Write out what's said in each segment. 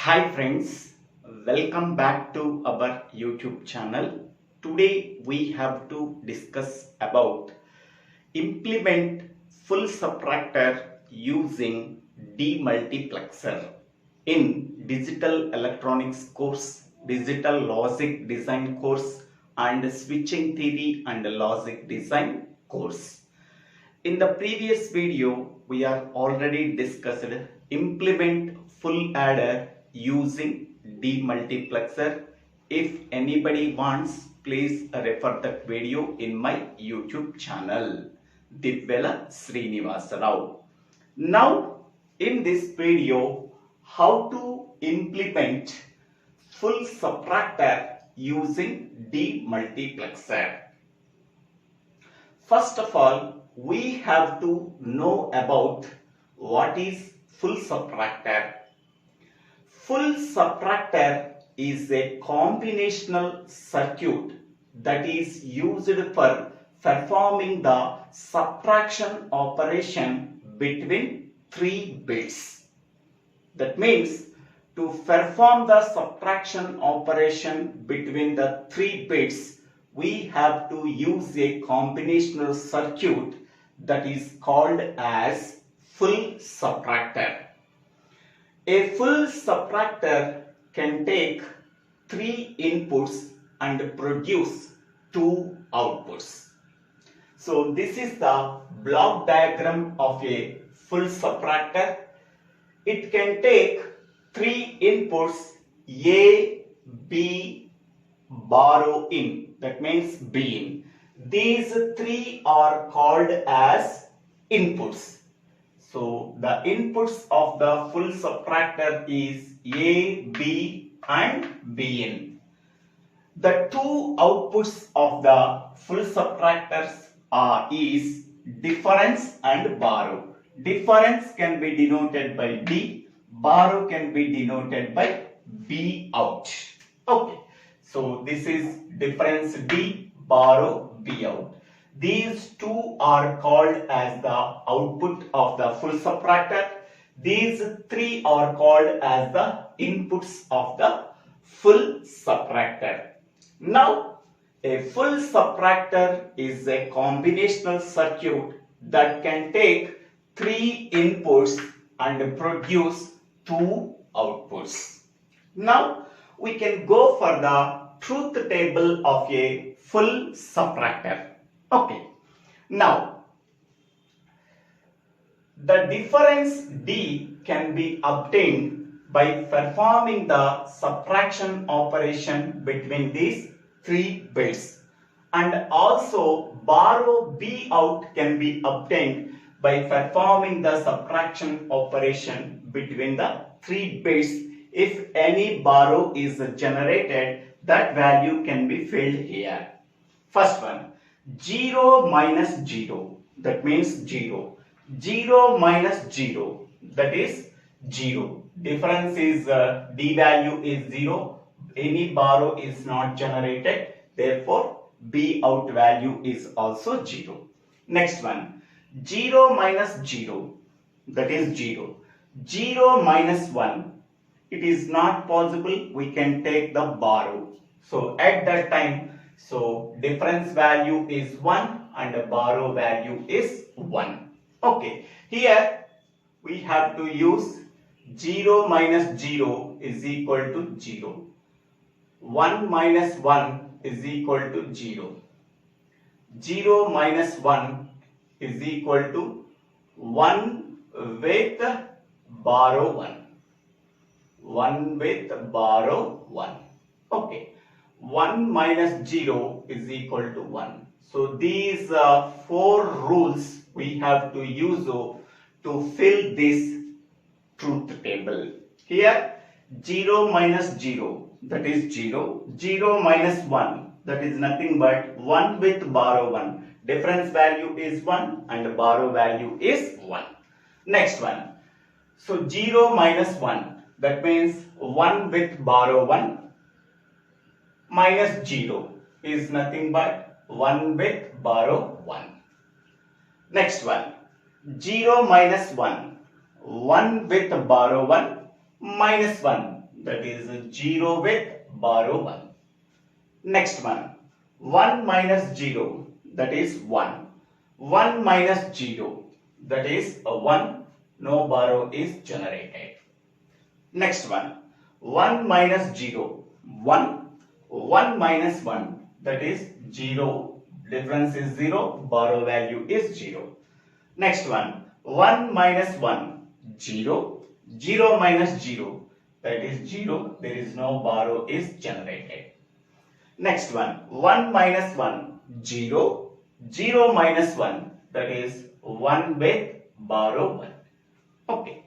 Hi friends, welcome back to our YouTube channel. Today we have to discuss about implement full subtractor using demultiplexer in digital electronics course, digital logic design course and switching theory and logic design course. In the previous video, we are already discussed implement full adder using demultiplexer. If anybody wants, please refer that video in my YouTube channel, Divvela Srinivasa. Now, in this video, how to implement full subtractor using demultiplexer. First of all, we have to know about what is full subtractor. Full subtractor is a combinational circuit that is used for performing the subtraction operation between three bits. That means to perform the subtraction operation between the three bits, we have to use a combinational circuit that is called as full subtractor. A full subtractor can take three inputs and produce two outputs. So this is the block diagram of a full subtractor. It can take three inputs A, B, borrow in. That means B in. These three are called as inputs. So the inputs of the full subtractor is A, B and B in. The two outputs of the full subtractors is difference and borrow. Difference can be denoted by D, borrow can be denoted by B out. Okay, so this is difference D, borrow B out. These two are called as the output of the full subtractor. These three are called as the inputs of the full subtractor. Now, a full subtractor is a combinational circuit that can take three inputs and produce two outputs. Now, we can go for the truth table of a full subtractor. Okay. Now, the difference D can be obtained by performing the subtraction operation between these three bits, and also borrow B out can be obtained by performing the subtraction operation between the three bits. If any borrow is generated, that value can be filled here. First one, 0 minus 0, that means 0. 0 minus 0, that is 0. Difference is D value is 0. Any borrow is not generated. Therefore, B out value is also 0. Next one, 0 minus 0, that is 0. 0 minus 1, it is not possible. We can take the borrow. So at that time, so difference value is 1 and the borrow value is 1. Okay, here we have to use 0 minus 0 is equal to 0. 1 minus 1 is equal to 0. 0 minus 1 is equal to 1 with borrow 1. 1 with borrow 1. Okay. 1 minus 0 is equal to 1. So these four rules we have to use to fill this truth table. Here 0 minus 0, that is 0. 0 minus 1, that is nothing but 1 with borrow 1. Difference value is 1 and borrow value is 1. Next one. So 0 minus 1, that means 1 with borrow 1. Minus 0 is nothing but 1 with borrow 1. Next one, 0 minus 1, 1 with borrow 1, minus 1, that is 0 with borrow 1. Next one, 1 minus 0, that is 1. 1 minus 0, that is a 1, no borrow is generated. Next one, 1 minus 0, 1. 1 minus 1, that is 0, difference is 0, borrow value is 0. Next one, 1 minus 1, 0. 0 minus 0, that is 0, there is no borrow is generated. Next one, 1 minus 1, 0. 0 minus 1, that is 1 with borrow 1. Okay.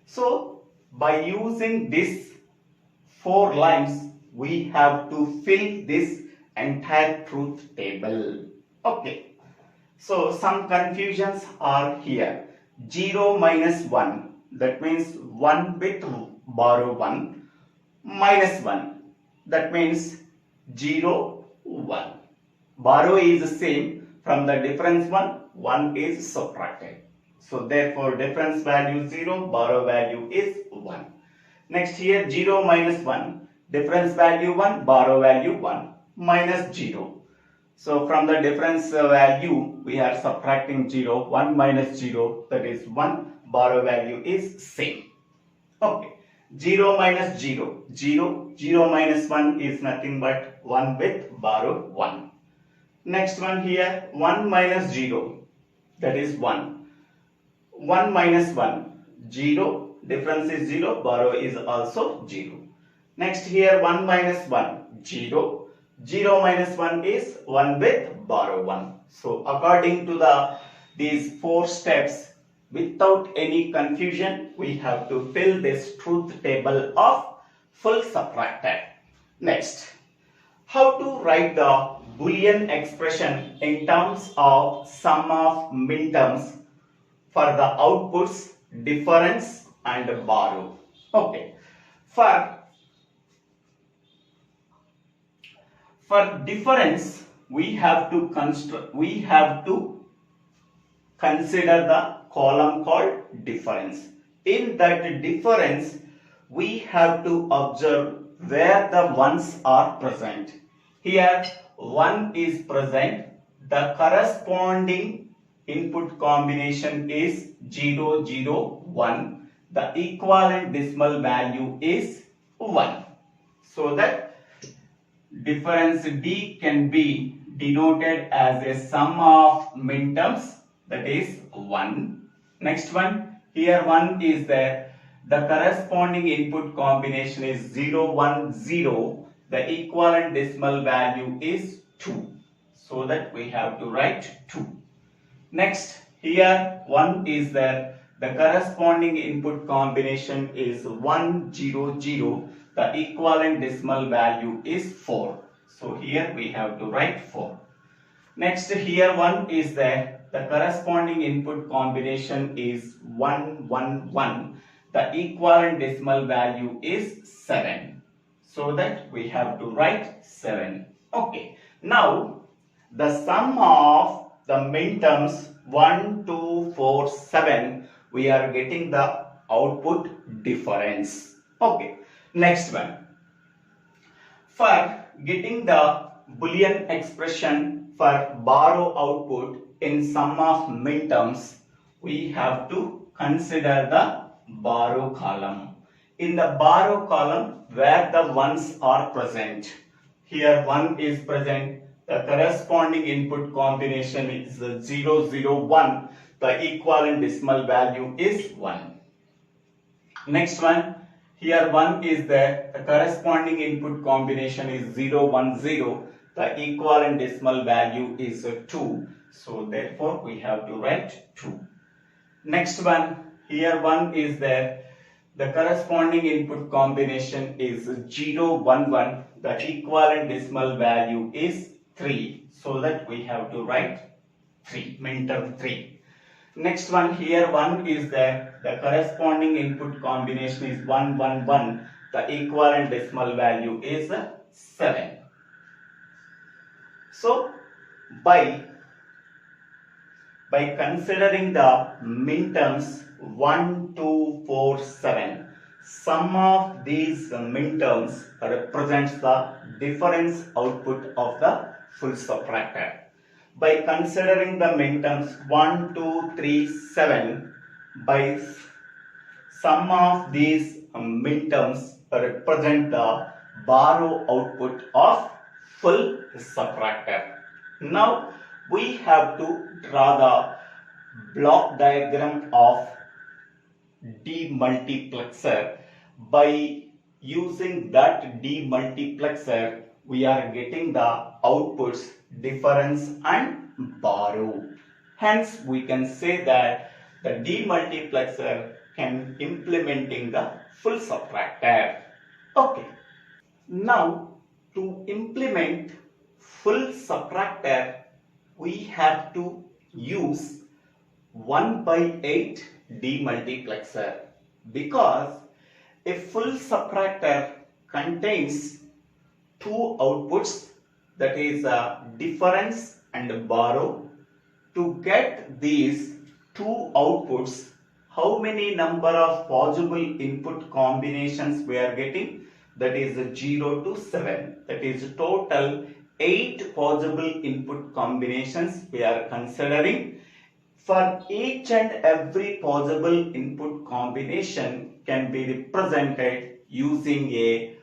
So, by using these 4 lines, we have to fill this entire truth table. Okay. So, some confusions are here. 0 minus 1, that means 1 with borrow 1, minus 1, that means 0, 1. Borrow is the same, from the difference 1 is subtracted. So therefore difference value 0, borrow value is 1. Next here 0 minus 1, difference value 1, borrow value 1, minus 0. So from the difference value we are subtracting 0, 1 minus 0, that is 1, borrow value is same. Okay. 0 minus 0, 0, 0 minus 1 is nothing but 1 with borrow 1. Next one here, 1 minus 0, that is 1. 1 minus 1, 0, difference is 0, borrow is also 0. Next here, 1 minus 1, 0. 0 minus 1 is 1 with borrow 1. So according to these 4 steps, without any confusion, we have to fill this truth table of full subtractor. Next, how to write the Boolean expression in terms of sum of minterms for the outputs difference and borrow. Okay, for difference we have to consider the column called difference. In that difference, we have to observe where the ones are present. Here 1 is present, the corresponding input combination is 0, 0, 1. The equivalent decimal value is 1. So that difference D can be denoted as a sum of minterms, that is 1. Next one, here 1 is there. The corresponding input combination is 0, 1, 0. The equivalent decimal value is 2. So that we have to write 2. Next, here 1 is there. The corresponding input combination is 1, 0, 0. The equivalent decimal value is 4. So here we have to write 4. Next, here 1 is there. The corresponding input combination is 1, 1, 1. The equivalent decimal value is 7. So that we have to write 7. Okay. Now, the sum of the minterms 1, 2, 4, 7, we are getting the output difference. Okay. Next one. For getting the Boolean expression for borrow output in sum of minterms, we have to consider the borrow column. In the borrow column, where the ones are present, here 1 is present, the corresponding input combination is 0, 0, 1. The equivalent decimal value is 1. Next one, here 1 is there, the corresponding input combination is 0, 1, 0. The equivalent decimal value is 2. So therefore we have to write 2. Next one, here 1 is there. The corresponding input combination is 0, 1, 1. The equivalent decimal value is 3. So that we have to write 3, minterm 3. Next one, here 1 is there. The corresponding input combination is 1, 1, 1. The equivalent decimal value is 7. So by considering the minterms 1, 2, 4, 7, Sum of these minterms represents the difference output of the full subtractor. By considering the minterms 1, 2, 3, 7, by sum of these minterms represent the borrow output of full subtractor. Now we have to draw the block diagram of demultiplexer. By using that demultiplexer, we are getting the outputs difference and borrow. Hence, we can say that the demultiplexer can implementing the full subtractor. Okay. Now, to implement full subtractor, we have to use 1/8 demultiplexer, because a full subtractor contains two outputs, that is difference and borrow. To get these two outputs, how many number of possible input combinations we are getting? That is 0 to 7. That is total 8 possible input combinations we are considering. For each and every possible input combination can be represented using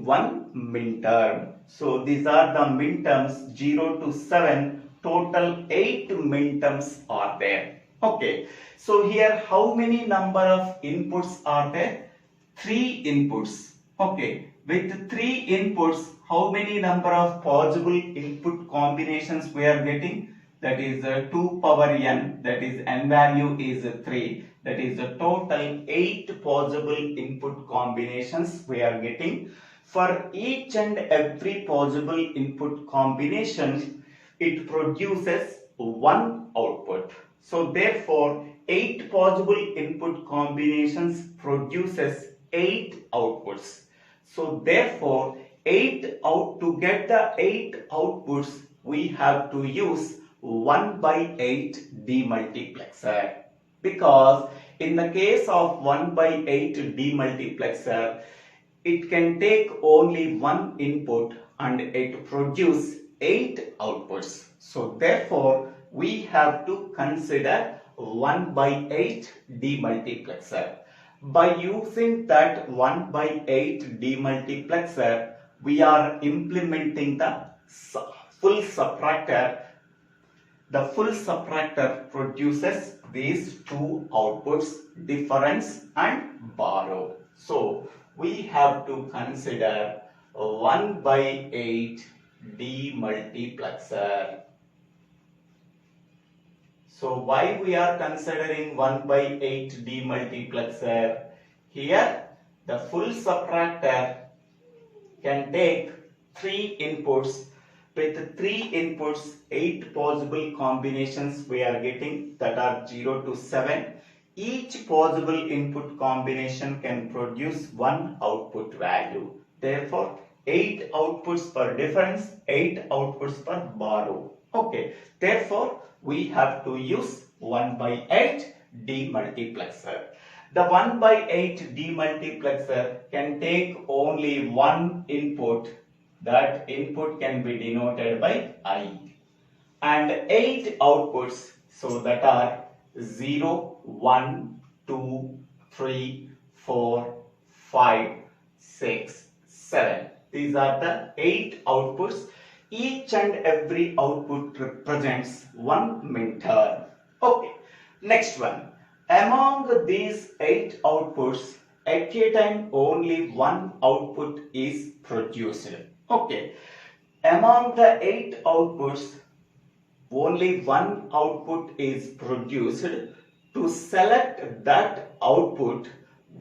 one minterm. So these are the minterms 0 to 7. Total 8 minterms are there. Okay. So here how many number of inputs are there? 3 inputs. Okay. With 3 inputs, how many number of possible input combinations we are getting? That is 2 power n, that is n value is 3, that is a total 8 possible input combinations we are getting. For each and every possible input combination, it produces one output. So therefore 8 possible input combinations produces 8 outputs. So therefore to get the 8 outputs, we have to use 1/8 demultiplexer, because in the case of 1/8 demultiplexer, it can take only one input and it produce 8 outputs. So therefore we have to consider 1/8 demultiplexer. By using that 1/8 demultiplexer, we are implementing the full subtractor. The full subtractor produces these two outputs, difference and borrow. So we have to consider 1/8 demultiplexer. So why we are considering 1/8 demultiplexer? Here the full subtractor can take 3 inputs. With 3 inputs, 8 possible combinations we are getting, that are 0 to 7. Each possible input combination can produce one output value. Therefore 8 outputs per difference, 8 outputs per borrow. Okay. Therefore we have to use 1/8 demultiplexer. The 1/8 demultiplexer can take only one input. That input can be denoted by I, and 8 outputs, so that are 0, 1, 2, 3, 4, 5, 6, 7. These are the 8 outputs. Each and every output represents one minterm. Okay, next one. Among these 8 outputs, at a time only one output is produced. Okay, among the 8 outputs, only one output is produced. To select that output,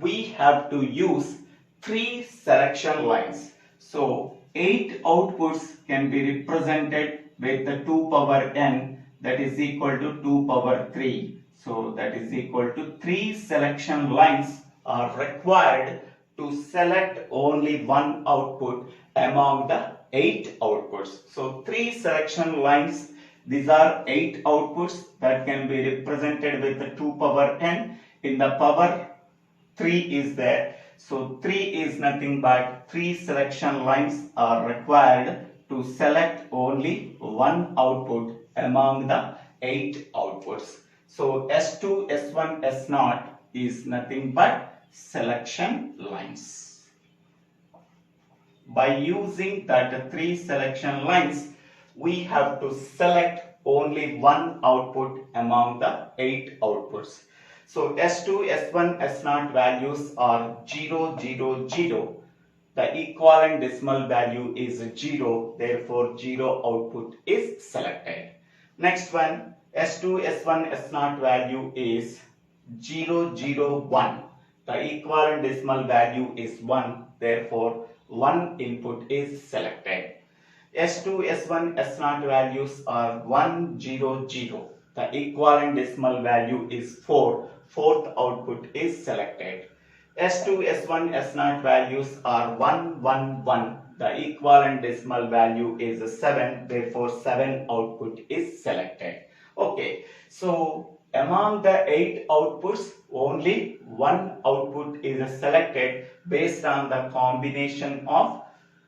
we have to use 3 selection lines. So 8 outputs can be represented with the 2 power n, that is equal to 2 power 3. So that is equal to 3 selection lines are required to select only one output among the 8 outputs. So 3 selection lines, these are 8 outputs that can be represented with the 2 power n. In the power 3 is there. So 3 is nothing but 3 selection lines are required to select only one output among the 8 outputs. So S2, S1, S0 is nothing but selection lines. By using that 3 selection lines, we have to select only one output among the 8 outputs. So S2, S1, S0 values are 0, 0, 0. The equivalent decimal value is 0, therefore 0 output is selected. Next one, S2, S1, S0 value is 0, 0, 1. The equivalent decimal value is 1, therefore 1 input is selected. S2, S1, S0 values are 1, 0, 0. The equivalent decimal value is 4. Fourth output is selected. S2, S1, S0 values are 1, 1, 1. The equivalent decimal value is 7. Therefore, 7 output is selected. Okay. So, among the 8 outputs, only one output is selected based on the combination of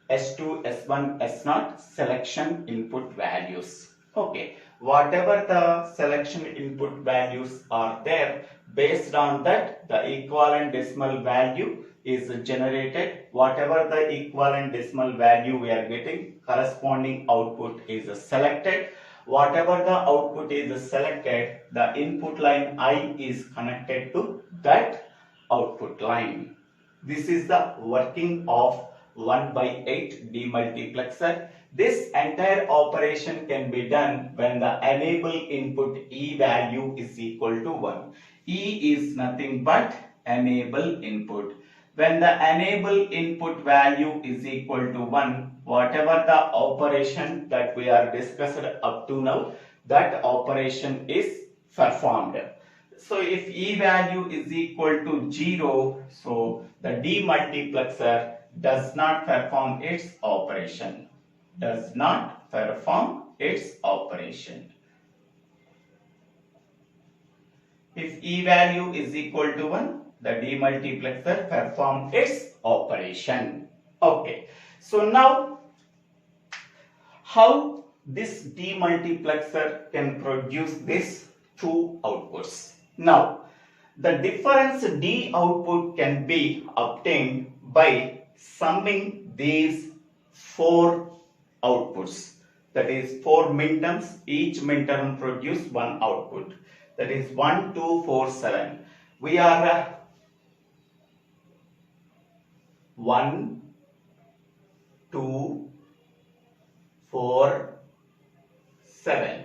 S2, S1, S0 selection input values. Okay, whatever the selection input values are there, based on that the equivalent decimal value is generated. Whatever the equivalent decimal value we are getting, corresponding output is selected. Whatever the output is selected, the input line I is connected to that output line. This is the working of 1/8 demultiplexer. This entire operation can be done when the enable input E value is equal to 1. E is nothing but enable input. When the enable input value is equal to 1, whatever the operation that we are discussed up to now, that operation is performed. So if E value is equal to 0, so the demultiplexer does not perform its operation. Does not perform its operation. If E value is equal to 1, the demultiplexer performs its operation. Okay. So now, how this demultiplexer can produce these two outputs? Now, the difference D output can be obtained by summing these 4 outputs. That is 4 minterms. Each minterm produce one output. That is 1, 2, 4, 7. We are 1, 2, 4, 7.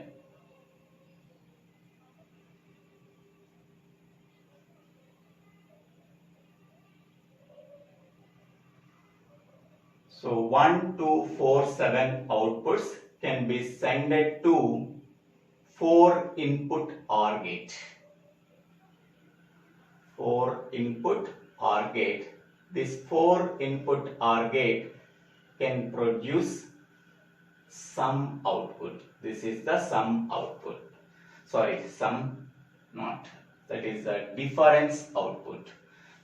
So 1, 2, 4, 7 outputs can be sent to 4 input OR gate. 4 input OR gate. This 4 input OR gate can produce sum output. This is the sum output. Sorry, sum not. That is the difference output.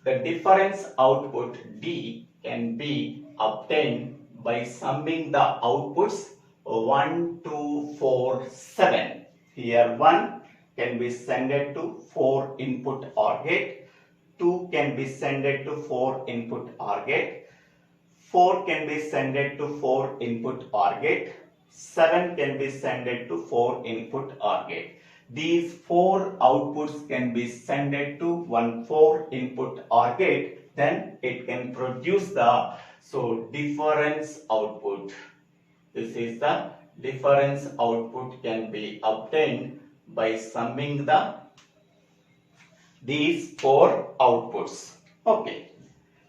The difference output D can be obtained by summing the outputs 1, 2, 4, 7. Here 1 can be sent to 4 input OR gate, 2 can be sent to 4 input OR gate, 4 can be sent to 4 input OR gate, 7 can be sent to 4 input OR gate. These 4 outputs can be sent to one 4 input OR gate, then it can produce the difference output. This is the difference output can be obtained by summing these 4 outputs. Okay.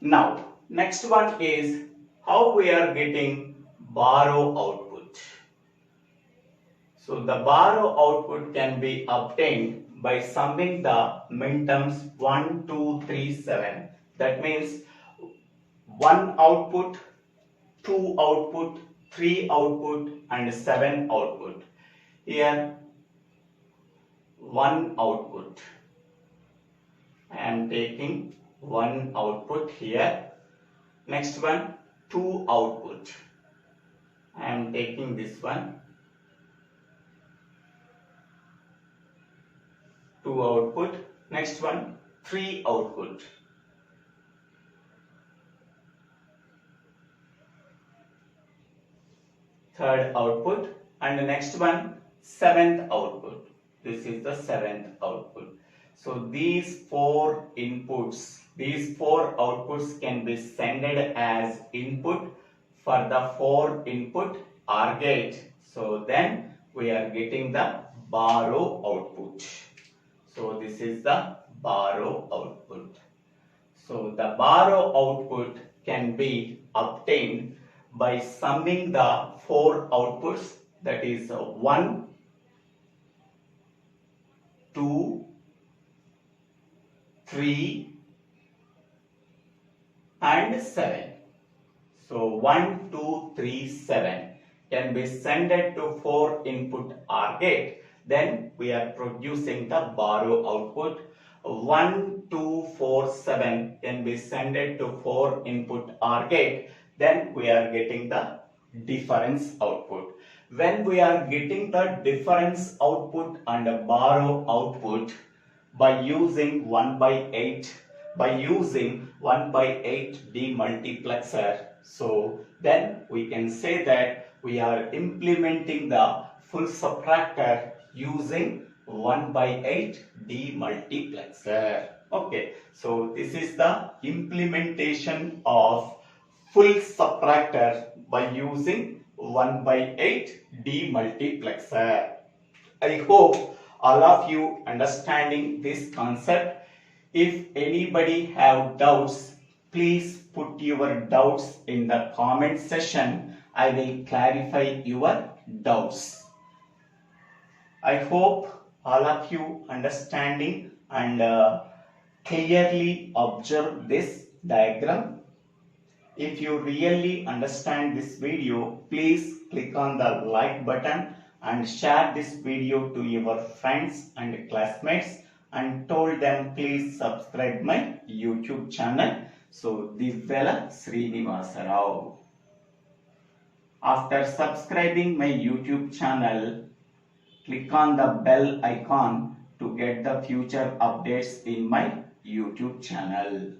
Now, next one is how we are getting borrow output. So, the borrow output can be obtained by summing the minterms 1, 2, 3, 7. That means 1 output, 2 output, 3 output and 7 output. Here 1 output. I am taking one output here. Next one, two output. I am taking this one. Two output. Next one, three output. Third output, and the next one, seventh output. This is the seventh output. So these four inputs, these four outputs can be sent as input for the four input OR gate. So then we are getting the borrow output. So this is the borrow output. So the borrow output can be obtained by summing the four outputs, that is 1, 2, 3 and 7. So 1, 2, 3, 7 can be sent to 4 input OR gate. Then we are producing the borrow output. 1, 2, 4, 7 can be sent to 4 input OR gate. Then we are getting the difference output. When we are getting the difference output and a borrow output by using 1/8 demultiplexer, so then we can say that we are implementing the full subtractor using 1/8 demultiplexer. Okay, so this is the implementation of full subtractor by using 1/8 demultiplexer. I hope all of you understanding this concept. If anybody have doubts, please put your doubts in the comment section. I will clarify your doubts. I hope all of you understanding and clearly observe this diagram. If you really understand this video, please click on the like button and share this video to your friends and classmates and told them please subscribe my YouTube channel. So Divvela Srinivasa. After subscribing my YouTube channel, click on the bell icon to get the future updates in my YouTube channel.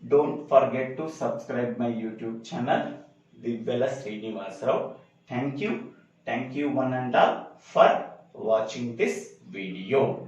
Don't forget to subscribe my YouTube channel, Divvela Srinivasa. Thank you one and all for watching this video.